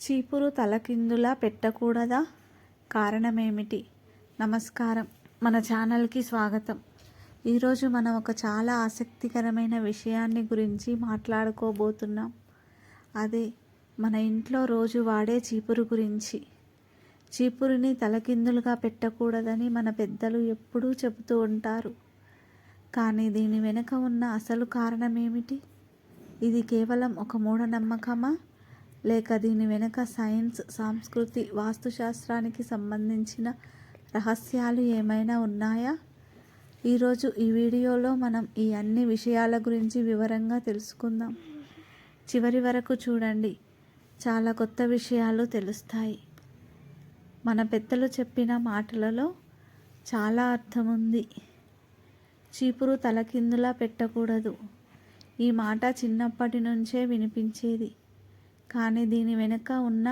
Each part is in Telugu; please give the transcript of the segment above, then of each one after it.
చీపురు తలకిందులా పెట్టకూడదా? కారణమేమిటి? నమస్కారం, మన ఛానల్కి స్వాగతం. ఈరోజు మనం ఒక చాలా ఆసక్తికరమైన విషయాన్ని గురించి మాట్లాడుకోబోతున్నాం. అదే మన ఇంట్లో రోజు వాడే చీపురు గురించి. చీపురుని తలకిందులుగా పెట్టకూడదని మన పెద్దలు ఎప్పుడూ చెబుతూ ఉంటారు. కానీ దీని వెనుక ఉన్న అసలు కారణమేమిటి? ఇది కేవలం ఒక మూఢనమ్మకమా? లేక దీని వెనుక సైన్స్, సంస్కృతి, వాస్తుశాస్త్రానికి సంబంధించిన రహస్యాలు ఏమైనా ఉన్నాయా? ఈరోజు ఈ వీడియోలో మనం ఈ అన్ని విషయాల గురించి వివరంగా తెలుసుకుందాం. చివరి వరకు చూడండి, చాలా కొత్త విషయాలు తెలుస్తాయి. మన పెద్దలు చెప్పిన మాటలలో చాలా అర్థం ఉంది. చీపురు తలకిందులా పెట్టకూడదు. ఈ మాట చిన్నప్పటి నుంచే వినిపించేది. కానీ దీని వెనుక ఉన్న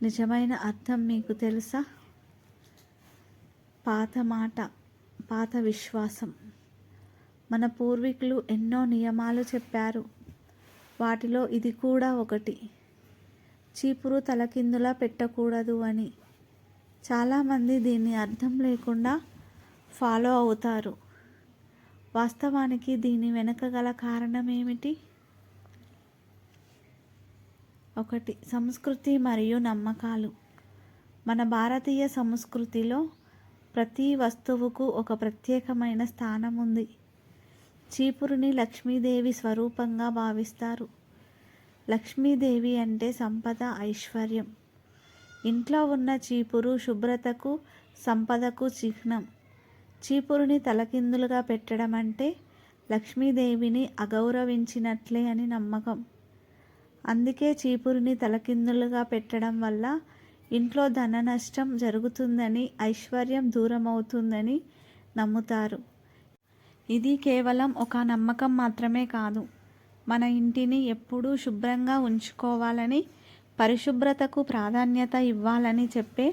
నిజమైన అర్థం మీకు తెలుసా? పాత మాట, పాత విశ్వాసం. మన పూర్వీకులు ఎన్నో నియమాలు చెప్పారు. వాటిలో ఇది కూడా ఒకటి. చీపురు తలకిందులా పెట్టకూడదు అని. చాలామంది దీన్ని అర్థం లేకుండా ఫాలో అవుతారు. వాస్తవానికి దీని వెనుక గల కారణం ఏమిటి? 1. సంస్కృతి మరియు నమ్మకాలు. మన భారతీయ సంస్కృతిలో ప్రతి వస్తువుకు ఒక ప్రత్యేకమైన స్థానం ఉంది. చీపురుని లక్ష్మీదేవి స్వరూపంగా భావిస్తారు. లక్ష్మీదేవి అంటే సంపద, ఐశ్వర్యం. ఇంట్లో ఉన్న చీపురు శుభ్రతకు, సంపదకు చిహ్నం. చీపురుని తలకిందులుగా పెట్టడం అంటే లక్ష్మీదేవిని అగౌరవించినట్లే అని నమ్మకం. అందుకే చీపురుని తలకిందులుగా పెట్టడం వల్ల ఇంట్లో ధన నష్టం జరుగుతుందని, ఐశ్వర్యం దూరమవుతుందని నమ్ముతారు. ఇది కేవలం ఒక నమ్మకం మాత్రమే కాదు. మన ఇంటిని ఎప్పుడూ శుభ్రంగా ఉంచుకోవాలని, పరిశుభ్రతకు ప్రాధాన్యత ఇవ్వాలని చెప్పే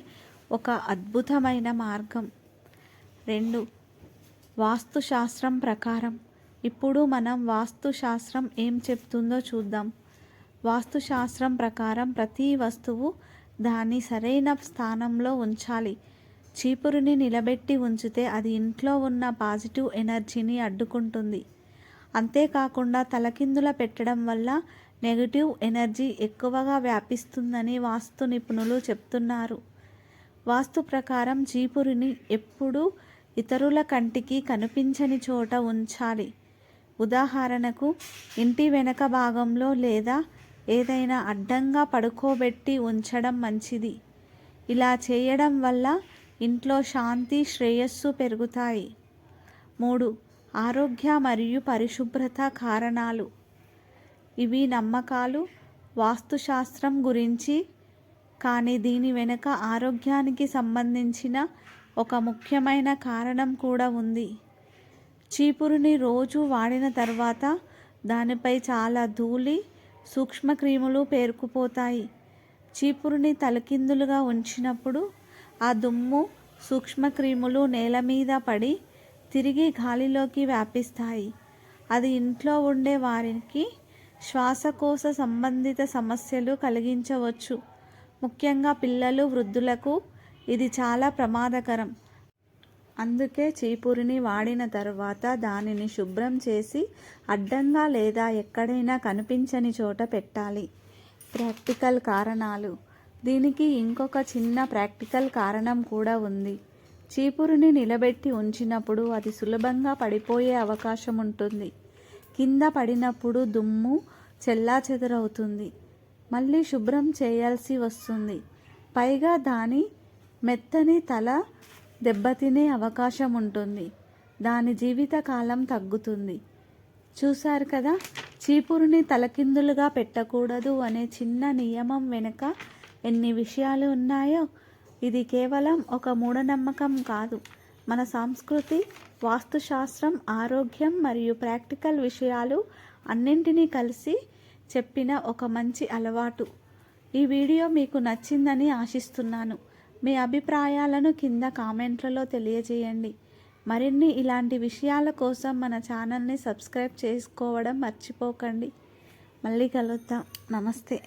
ఒక అద్భుతమైన మార్గం. 2. వాస్తుశాస్త్రం ప్రకారం. ఇప్పుడు మనం వాస్తుశాస్త్రం ఏం చెప్తుందో చూద్దాం. వాస్తుశాస్త్రం ప్రకారం ప్రతి వస్తువు దాని సరైన స్థానంలో ఉంచాలి. చీపురుని నిలబెట్టి ఉంచితే అది ఇంట్లో ఉన్న పాజిటివ్ ఎనర్జీని అడ్డుకుంటుంది. అంతేకాకుండా తలకిందుల పెట్టడం వల్ల నెగిటివ్ ఎనర్జీ ఎక్కువగా వ్యాపిస్తుందని వాస్తు నిపుణులు చెప్తున్నారు. వాస్తు ప్రకారం చీపురుని ఎప్పుడూ ఇతరుల కంటికి కనిపించని చోట ఉంచాలి. ఉదాహరణకు ఇంటి వెనక భాగంలో లేదా ఏదైనా అడ్డంగా పడుకోబెట్టి ఉంచడం మంచిది. ఇలా చేయడం వల్ల ఇంట్లో శాంతి, శ్రేయస్సు పెరుగుతాయి. 3. ఆరోగ్య మరియు పరిశుభ్రత కారణాలు. ఇవి నమ్మకాలు, వాస్తుశాస్త్రం గురించి. కానీ దీని వెనుక ఆరోగ్యానికి సంబంధించిన ఒక ముఖ్యమైన కారణం కూడా ఉంది. చీపురుని రోజు వాడిన తర్వాత దానిపై చాలా ధూళి, సూక్ష్మక్రిములు పేరుకుపోతాయి. చీపురుని తలకిందులుగా ఉంచినప్పుడు ఆ దుమ్ము, సూక్ష్మక్రిములు నేల మీద పడి తిరిగి గాలిలోకి వ్యాపిస్తాయి. అది ఇంట్లో ఉండే వారికి శ్వాసకోశ సంబంధిత సమస్యలు కలిగించవచ్చు. ముఖ్యంగా పిల్లలు, వృద్ధులకు ఇది చాలా ప్రమాదకరం. అందుకే చీపురుని వాడిన తర్వాత దానిని శుభ్రం చేసి అడ్డంగా లేదా ఎక్కడైనా కనిపించని చోట పెట్టాలి. ప్రాక్టికల్ కారణాలు. దీనికి ఇంకొక చిన్న ప్రాక్టికల్ కారణం కూడా ఉంది. చీపురుని నిలబెట్టి ఉంచినప్పుడు అది సులభంగా పడిపోయే అవకాశం ఉంటుంది. కింద పడినప్పుడు దుమ్ము చెల్లాచెదరవుతుంది. మళ్ళీ శుభ్రం చేయాల్సి వస్తుంది. పైగా దాని మెత్తని తల దెబ్బతినే అవకాశం ఉంటుంది. దాని జీవితకాలం తగ్గుతుంది. చూశారు కదా, చీపురుని తలకిందులుగా పెట్టకూడదు అనే చిన్న నియమం వెనుక ఎన్ని విషయాలు ఉన్నాయో. ఇది కేవలం ఒక మూఢనమ్మకం కాదు. మన సంస్కృతి, వాస్తుశాస్త్రం, ఆరోగ్యం మరియు ప్రాక్టికల్ విషయాలు అన్నింటినీ కలిసి చెప్పిన ఒక మంచి అలవాటు. ఈ వీడియో మీకు నచ్చిందని ఆశిస్తున్నాను. మీ అభిప్రాయాలను కింద కామెంట్లలో తెలియజేయండి. మరిన్ని ఇలాంటి విషయాల కోసం మన ఛానల్ని సబ్స్క్రైబ్ చేసుకోవడం మర్చిపోకండి. మళ్ళీ కలుద్దాం. నమస్తే.